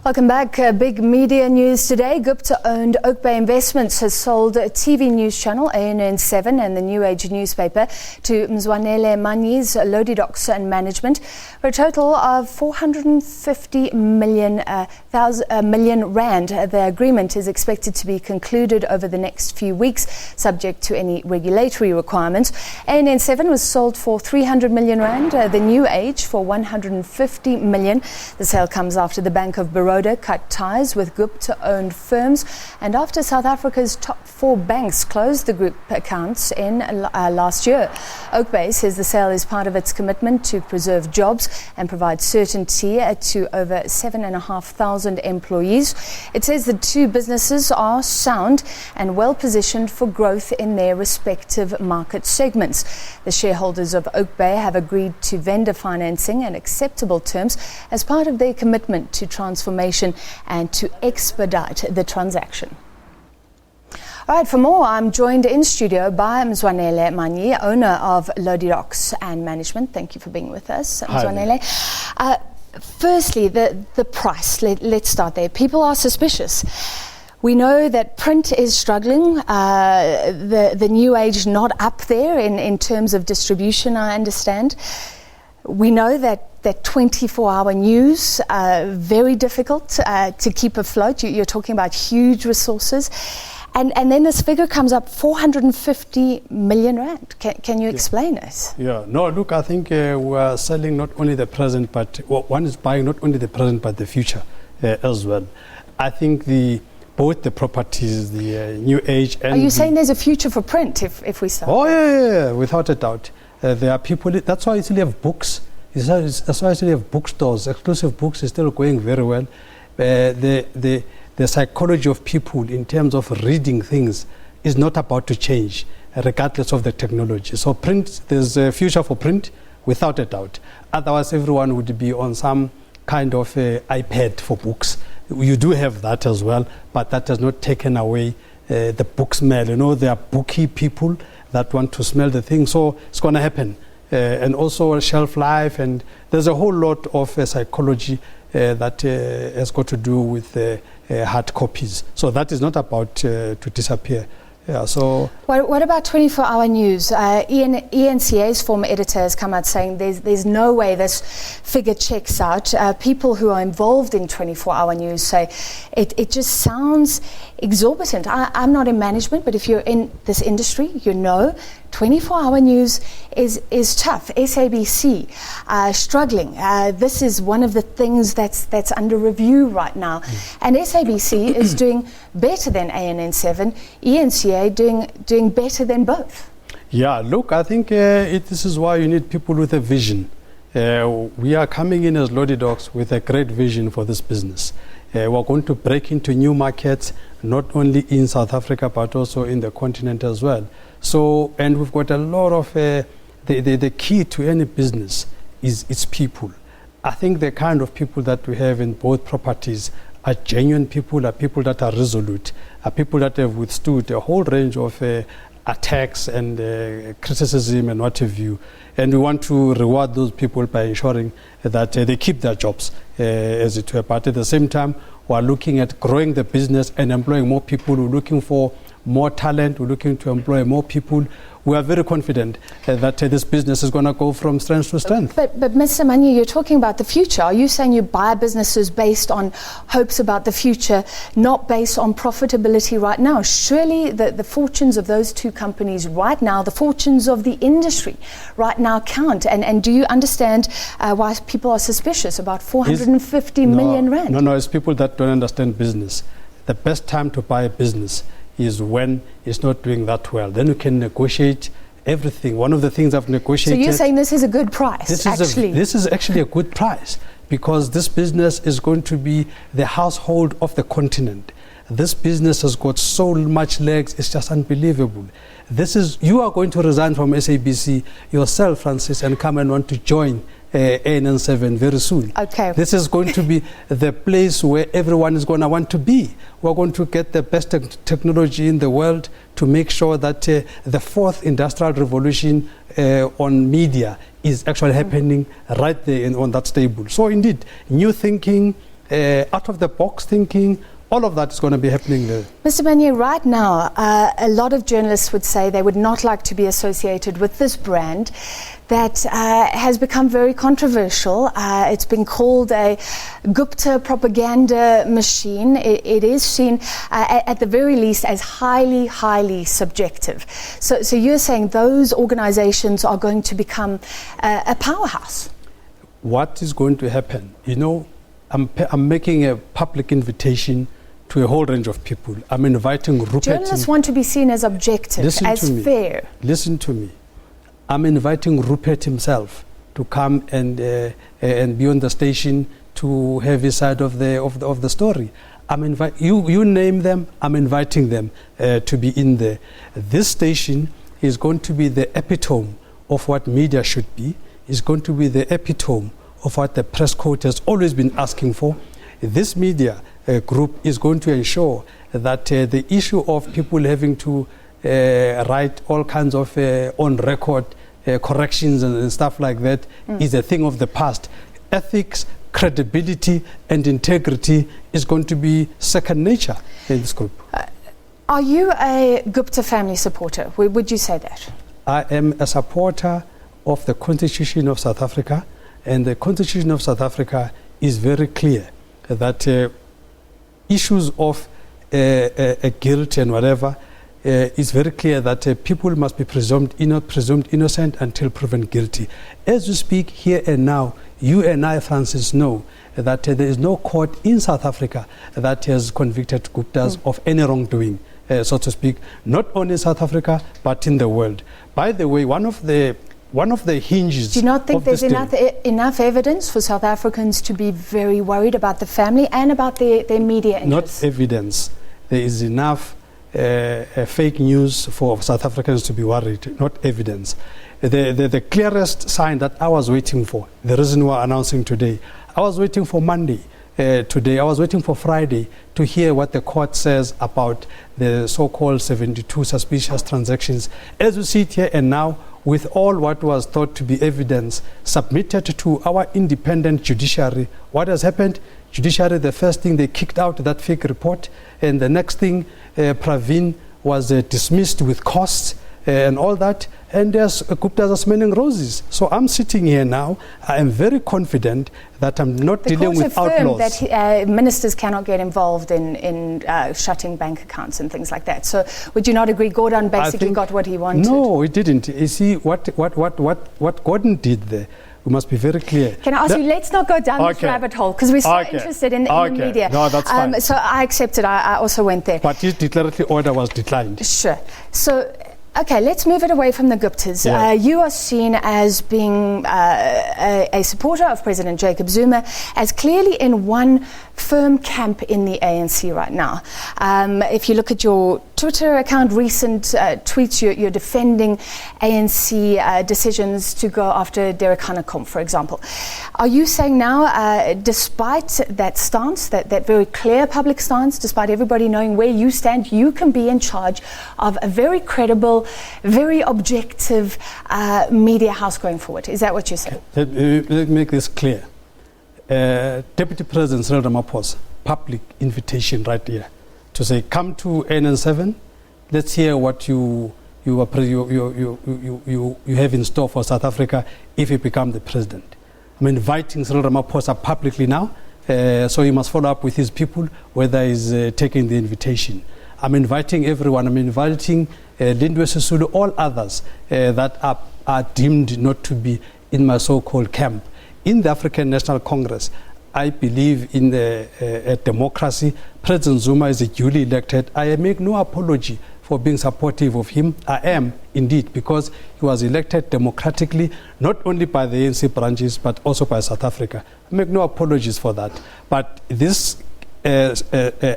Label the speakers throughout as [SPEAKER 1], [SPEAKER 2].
[SPEAKER 1] Welcome back. Big media news today. Gupta-owned Oakbay Investments has sold TV News Channel ANN7 and the New Age newspaper to Mzwanele Manyi's Lodidox and management for a total of 450 million rand. The agreement is expected to be concluded over the next few weeks, subject to any regulatory requirements. ANN7 was sold for 300 million rand, the New Age for 150 million. The sale comes after the Bank of Baroda cut ties with Gupta-owned firms and after South Africa's top 4 banks closed the group accounts in last year. Oakbay says the sale is part of its commitment to preserve jobs and provide certainty to over 7,500 employees. It says the two businesses are sound and well positioned for growth in their respective market segments. The shareholders of Oakbay have agreed to vendor financing and acceptable terms as part of their commitment to transformation and to expedite the transaction. All right, for more, I'm joined in studio by Mzwanele Manyi, owner of Lodidox and management. Thank you for being with us, Mzwanele. Firstly, the price. Let's start there. People are suspicious. We know that print is struggling. The New Age not up there in terms of distribution, I understand. We know that 24-hour news, very difficult to keep afloat. You're talking about huge resources. And then this figure comes up, 450 million rand. Can you explain it?
[SPEAKER 2] Yeah, no, look, I think we are selling not only the present, but one is buying not only the present, but the future as well. I think both the properties, the New Age and...
[SPEAKER 1] Are you saying there's a future for print if we start?
[SPEAKER 2] Oh, yeah, without a doubt. There are people, that's why you still have books. That's why I still have bookstores. Exclusive books is still going very well. The psychology of people in terms of reading things is not about to change, regardless of the technology. So print, there's a future for print, without a doubt. Otherwise, everyone would be on some kind of iPad for books. You do have that as well, but that has not taken away the book smell. You know, there are booky people that want to smell the thing, so it's going to happen. And also shelf life, and there's a whole lot of psychology that has got to do with hard copies. So that is not about to disappear. Yeah, so
[SPEAKER 1] what about 24-hour news? ENCA's former editor has come out saying there's no way this figure checks out. People who are involved in 24-hour news say it just sounds exorbitant. I'm not in management, but if you're in this industry, you know 24-hour news is tough. SABC struggling. This is one of the things that's under review right now. And SABC is doing better than ANN7, ENCA doing better than both.
[SPEAKER 2] Yeah, look, I think this is why you need people with a vision. We are coming in as Lodidox with a great vision for this business. We're going to break into new markets, not only in South Africa, but also in the continent as well. So, and we've got a lot of, the key to any business is its people. I think the kind of people that we have in both properties are genuine people, are people that are resolute, are people that have withstood a whole range of attacks and criticism and what have you. And we want to reward those people by ensuring that they keep their jobs, as it were. But at the same time, we are looking at growing the business and employing more people. We're looking for more talent. We're looking to employ more people. We are very confident that this business is going to go from strength to strength.
[SPEAKER 1] But Mr. Manyi, you're talking about the future. Are you saying you buy businesses based on hopes about the future, not based on profitability right now? Surely the fortunes of those two companies right now, the fortunes of the industry right now count. And do you understand why people are suspicious about 450 million rand?
[SPEAKER 2] No, it's people that don't understand business. The best time to buy a business is when it's not doing that well. Then you can negotiate everything. One of the things I've negotiated...
[SPEAKER 1] So you're saying this is a good price,
[SPEAKER 2] This is actually a good price, because this business is going to be the household of the continent. This business has got so much legs, it's just unbelievable. You are going to resign from SABC yourself, Francis, and come and want to join ANN7 very soon.
[SPEAKER 1] Okay.
[SPEAKER 2] This is going to be the place where everyone is going to want to be. We're going to get the best technology in the world to make sure that the fourth industrial revolution on media is actually happening right there on that table. So indeed, new thinking, out of the box thinking. All of that is going to be happening there.
[SPEAKER 1] Mr. Manyi, right now, a lot of journalists would say they would not like to be associated with this brand that has become very controversial. It's been called a Gupta propaganda machine. It is seen, at the very least, as highly, highly subjective. So you're saying those organizations are going to become a powerhouse?
[SPEAKER 2] What is going to happen? You know, I'm making a public invitation to a whole range of people. I'm inviting Rupert.
[SPEAKER 1] Journalists want to be seen as objective, as fair.
[SPEAKER 2] Listen to me. I'm inviting Rupert himself to come and be on the station to have his side of the story. You name them. I'm inviting them to be in there. This station is going to be the epitome of what media should be. It's going to be the epitome of what the press code has always been asking for. This media group is going to ensure that the issue of people having to write all kinds of on-record corrections and stuff like that is a thing of the past. Ethics, credibility, and integrity is going to be second nature in this group.
[SPEAKER 1] Are you a Gupta family supporter? Would you say that?
[SPEAKER 2] I am a supporter of the Constitution of South Africa, and the Constitution of South Africa is very clear that issues of guilt and whatever, it's very clear that people must be presumed innocent until proven guilty. As we speak here and now, you and I, Francis, know that there is no court in South Africa that has convicted Guptas of any wrongdoing, so to speak, not only in South Africa, but in the world. By the way, one of the hinges.
[SPEAKER 1] Do you not think there's enough evidence for South Africans to be very worried about the family and about their media interests?
[SPEAKER 2] Not evidence. There is enough fake news for South Africans to be worried, not evidence. The clearest sign that I was waiting for, the reason we're announcing today, I was waiting for Monday. Today, I was waiting for Friday to hear what the court says about the so-called 72 suspicious transactions. As we sit here and now, with all what was thought to be evidence submitted to our independent judiciary, what has happened? Judiciary, the first thing, they kicked out that fake report, and the next thing, Pravin was dismissed with costs and all that, and there's Guptas are smelling roses. So I'm sitting here now. I am very confident that I'm not dealing with outlaws.
[SPEAKER 1] That ministers cannot get involved in shutting bank accounts and things like that. So would you not agree Gordon basically got what he wanted?
[SPEAKER 2] No, he didn't. You see, what Gordon did there, we must be very clear.
[SPEAKER 1] Can I ask you, let's not go down this rabbit hole, because we're so interested in the media.
[SPEAKER 2] No, that's fine.
[SPEAKER 1] So I accepted. I also went there.
[SPEAKER 2] But his declaratory order was declined.
[SPEAKER 1] Sure. So, okay, let's move it away from the Guptas. Yeah. You are seen as being a supporter of President Jacob Zuma, as clearly in one firm camp in the ANC right now. If you look at your Twitter account, recent tweets, you're defending ANC decisions to go after Derek Hanekom, for example. Are you saying now, despite that stance, that very clear public stance, despite everybody knowing where you stand, you can be in charge of a very credible, very objective media house going forward? Is that what you're saying?
[SPEAKER 2] Let me make this clear. Deputy President Cyril Ramaphosa, public invitation right here to say, come to ANN7, let's hear what you have in store for South Africa if you become the president. I'm inviting Cyril Ramaphosa publicly now, so he must follow up with his people whether he's taking the invitation. I'm inviting everyone. I'm inviting Lindwe Sisulu, all others that are deemed not to be in my so-called camp. In the African National Congress, I believe in a democracy. President Zuma is duly elected. I make no apology for being supportive of him. I am indeed, because he was elected democratically, not only by the ANC branches, but also by South Africa. I make no apologies for that. But this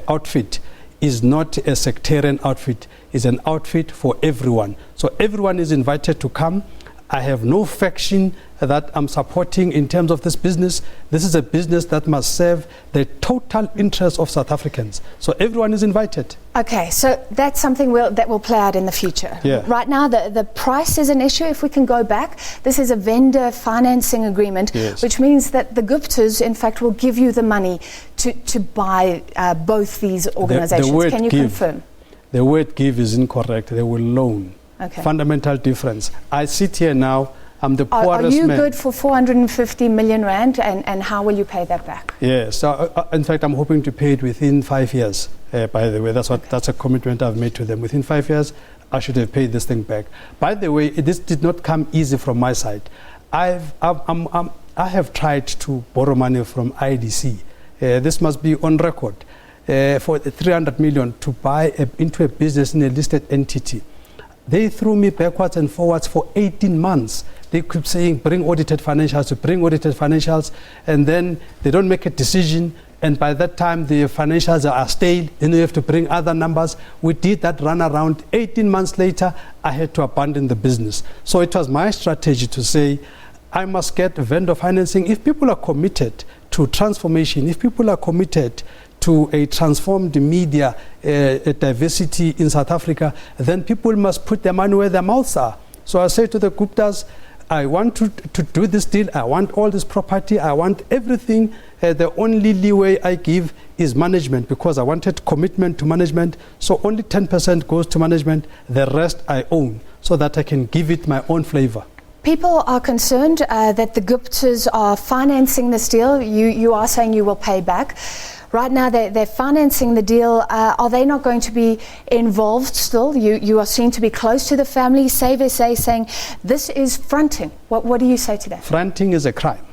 [SPEAKER 2] outfit is not a sectarian outfit. It's an outfit for everyone. So everyone is invited to come. I have no faction. that I'm supporting in terms of this business. This is a business that must serve the total interest of South Africans. So everyone is invited.
[SPEAKER 1] Okay, so that's something that will play out in the future.
[SPEAKER 2] Yeah.
[SPEAKER 1] Right now, the price is an issue. If we can go back, this is a vendor financing agreement,
[SPEAKER 2] Yes.
[SPEAKER 1] which means that the Guptas, in fact, will give you the money to buy both these organizations.
[SPEAKER 2] word
[SPEAKER 1] Can you
[SPEAKER 2] give.
[SPEAKER 1] confirm?
[SPEAKER 2] The word give is incorrect. They will loan.
[SPEAKER 1] Okay.
[SPEAKER 2] Fundamental difference. I sit here now. I'm the poorest
[SPEAKER 1] Are you
[SPEAKER 2] man.
[SPEAKER 1] good for 450 million rand, and how will you pay that back?
[SPEAKER 2] Yes. So, in fact, I'm hoping to pay it within 5 years. By the way, that's a commitment I've made to them. Within 5 years, I should have paid this thing back. By the way, this did not come easy from my side. I have tried to borrow money from IDC. This must be on record. For 300 million to buy into a business in a listed entity. They threw me backwards and forwards for 18 months. They keep saying, bring audited financials, and then they don't make a decision, and by that time the financials are stale, then you have to bring other numbers. We did that run around. 18 months later, I had to abandon the business. So it was my strategy to say, I must get vendor financing. If people are committed to transformation, if people are committed to a transformed media diversity in South Africa, then people must put their money where their mouths are. So I say to the Guptas, I want to do this deal. I want all this property. I want everything. The only leeway I give is management, because I wanted commitment to management. So only 10% goes to management. The rest I own, so that I can give it my own flavor.
[SPEAKER 1] People are concerned that the Guptas are financing this deal. You are saying you will pay back. Right now, they're financing the deal. Are they not going to be involved still? You are seen to be close to the family. Save SA saying this is fronting. What do you say to that?
[SPEAKER 2] Fronting is a crime.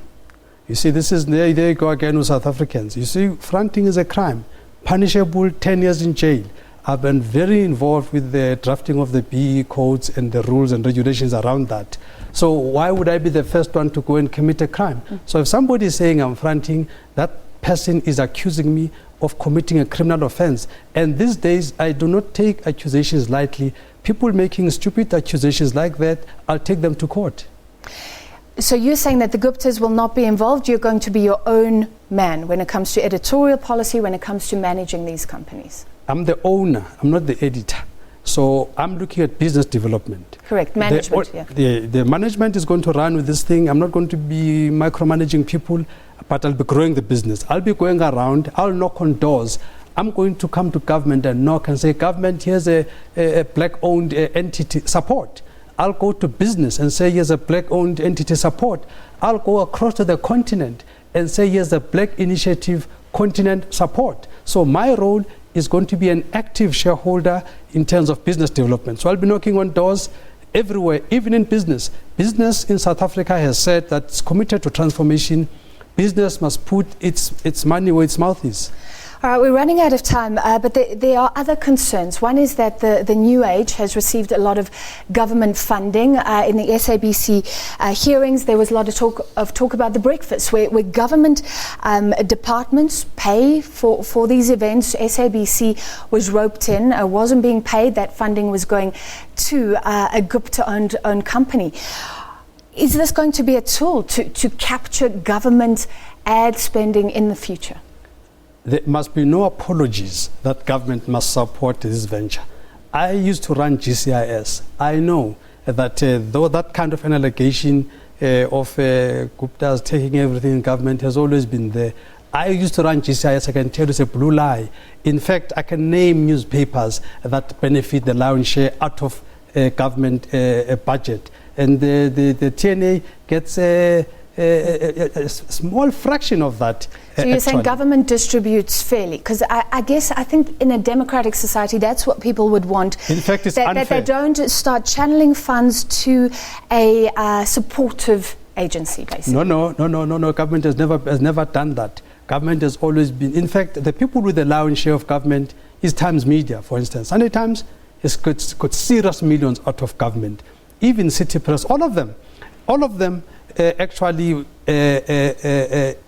[SPEAKER 2] You see, this is, there you go again with South Africans. You see, fronting is a crime. Punishable, 10 years in jail. I've been very involved with the drafting of the BE codes and the rules and regulations around that. So why would I be the first one to go and commit a crime? So if somebody is saying I'm fronting, that person is accusing me of committing a criminal offense. And these days, I do not take accusations lightly. People making stupid accusations like that, I'll take them to court.
[SPEAKER 1] So you're saying that the Guptas will not be involved. You're going to be your own man when it comes to editorial policy, when it comes to managing these companies.
[SPEAKER 2] I'm the owner. I'm not the editor. So I'm looking at business development.
[SPEAKER 1] Correct. Management,
[SPEAKER 2] the management is going to run with this thing. I'm not going to be micromanaging people, but I'll be growing the business. I'll be going around. I'll knock on doors. I'm going to come to government and knock and say, government, here's a black-owned entity support. I'll go to business and say, here's a black-owned entity support. I'll go across to the continent and say, here's a black initiative continent support. So my role is going to be an active shareholder in terms of business development. So I'll be knocking on doors everywhere, even in business. Business in South Africa has said that it's committed to transformation. Business must put its money where its mouth is.
[SPEAKER 1] All right, we're running out of time, but there are other concerns. One is that the New Age has received a lot of government funding. In the SABC hearings, there was a lot of talk about the breakfast, where government departments pay for these events. SABC was roped in, wasn't being paid. That funding was going to a Gupta-owned company. Is this going to be a tool to capture government ad spending in the future?
[SPEAKER 2] There must be no apologies that government must support this venture. I used to run GCIS. I know that though that kind of an allegation of Gupta's taking everything in government has always been there, I used to run GCIS. I can tell you it's a blue lie. In fact, I can name newspapers that benefit the lion's share out of government budget. And the TNA gets a small fraction of that.
[SPEAKER 1] So you're saying government distributes fairly? Because I think in a democratic society, that's what people would want.
[SPEAKER 2] In fact, it's unfair.
[SPEAKER 1] That they don't start channeling funds to a supportive agency, basically. No. Government has never done that. Government has always been. In fact, the people with the lion's share of government is Times Media, for instance. Sunday Times has got serious millions out of government. Even City Press, all of them. Actually,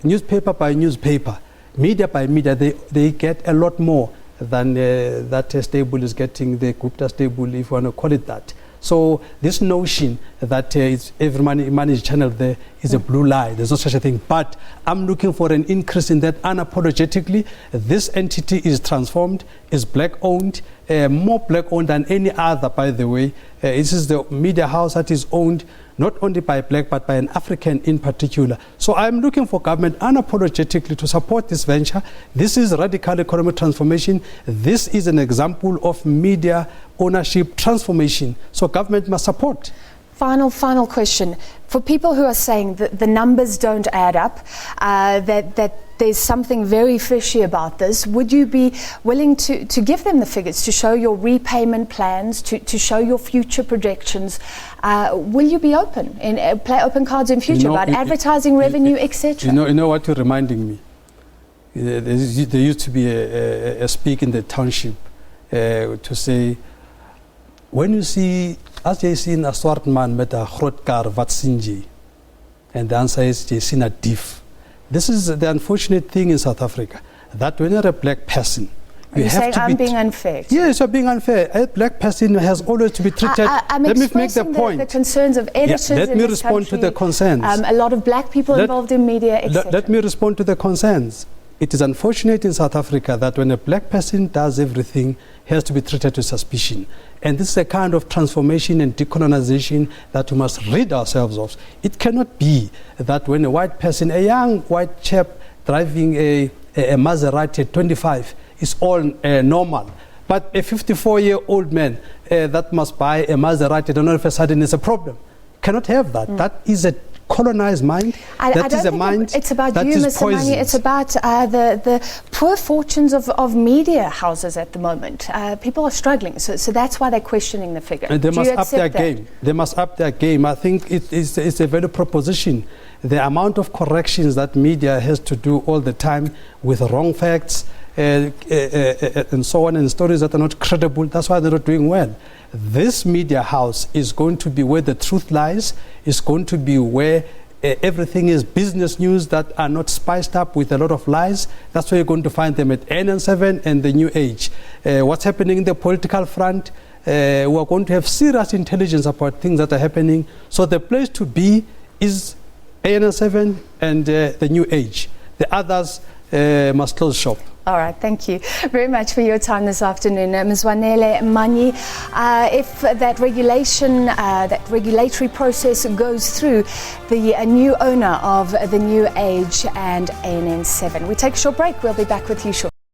[SPEAKER 1] newspaper by newspaper, media by media, they get a lot more than that stable is getting, the Gupta stable, if you want to call it that.
[SPEAKER 2] So this notion that it's every money is channeled there is a blue lie. There's no such a thing. But I'm looking for an increase in that unapologetically. This entity is transformed, is black-owned, more black-owned than any other, by the way. This is the media house that is owned not only by black, but by an African in particular. So I'm looking for government unapologetically to support this venture. This is radical economic transformation. This is an example of media ownership transformation. So government must support.
[SPEAKER 1] Final question. For people who are saying that the numbers don't add up, that there's something very fishy about this, would you be willing to give them the figures, to show your repayment plans, to show your future projections? Will you be open and play open cards in future about advertising revenue, etc.?
[SPEAKER 2] You know what you're reminding me? There used to be a speak in the township to say, when you see, as jy sien 'n swart man met 'n groot kar, wat sien jy? And the answer is, jy sien 'n dief. This is the unfortunate thing in South Africa, that when you're a black person,
[SPEAKER 1] you have to I'm being unfair.
[SPEAKER 2] Yes, you're being unfair. A black person has always to be treated.
[SPEAKER 1] Let me make the point. The concerns of editors.
[SPEAKER 2] Let me respond to the concerns.
[SPEAKER 1] A lot of black people involved in media, etc.
[SPEAKER 2] Let me respond to the concerns. It is unfortunate in South Africa that when a black person does everything, he has to be treated with suspicion. And this is a kind of transformation and decolonization that we must rid ourselves of. It cannot be that when a white person, a young white chap driving a Maserati at 25 is all normal. But a 54-year-old man that must buy a Maserati, all of a sudden is a problem. Cannot have that. That is a colonized mind. That is a mind
[SPEAKER 1] it's about
[SPEAKER 2] that
[SPEAKER 1] you,
[SPEAKER 2] is
[SPEAKER 1] Mr. Manyi. It's about the poor fortunes of media houses at the moment. People are struggling, so that's why they're questioning the figure.
[SPEAKER 2] And they must up their game. They must up their game. I think it's a value proposition. The amount of corrections that media has to do all the time with wrong facts and so on, and stories that are not credible, that's why they're not doing well. This media house is going to be where the truth lies, is going to be where everything is business news that are not spiced up with a lot of lies. That's where you're going to find them at ANN7 and the New Age. What's happening in the political front, we're going to have serious intelligence about things that are happening. So the place to be is ANN7 and the New Age. The others must close shop.
[SPEAKER 1] All right, thank you very much for your time this afternoon, Mzwanele Manyi. If that regulatory process goes through, the new owner of the New Age and ANN7. We take a short break. We'll be back with you shortly.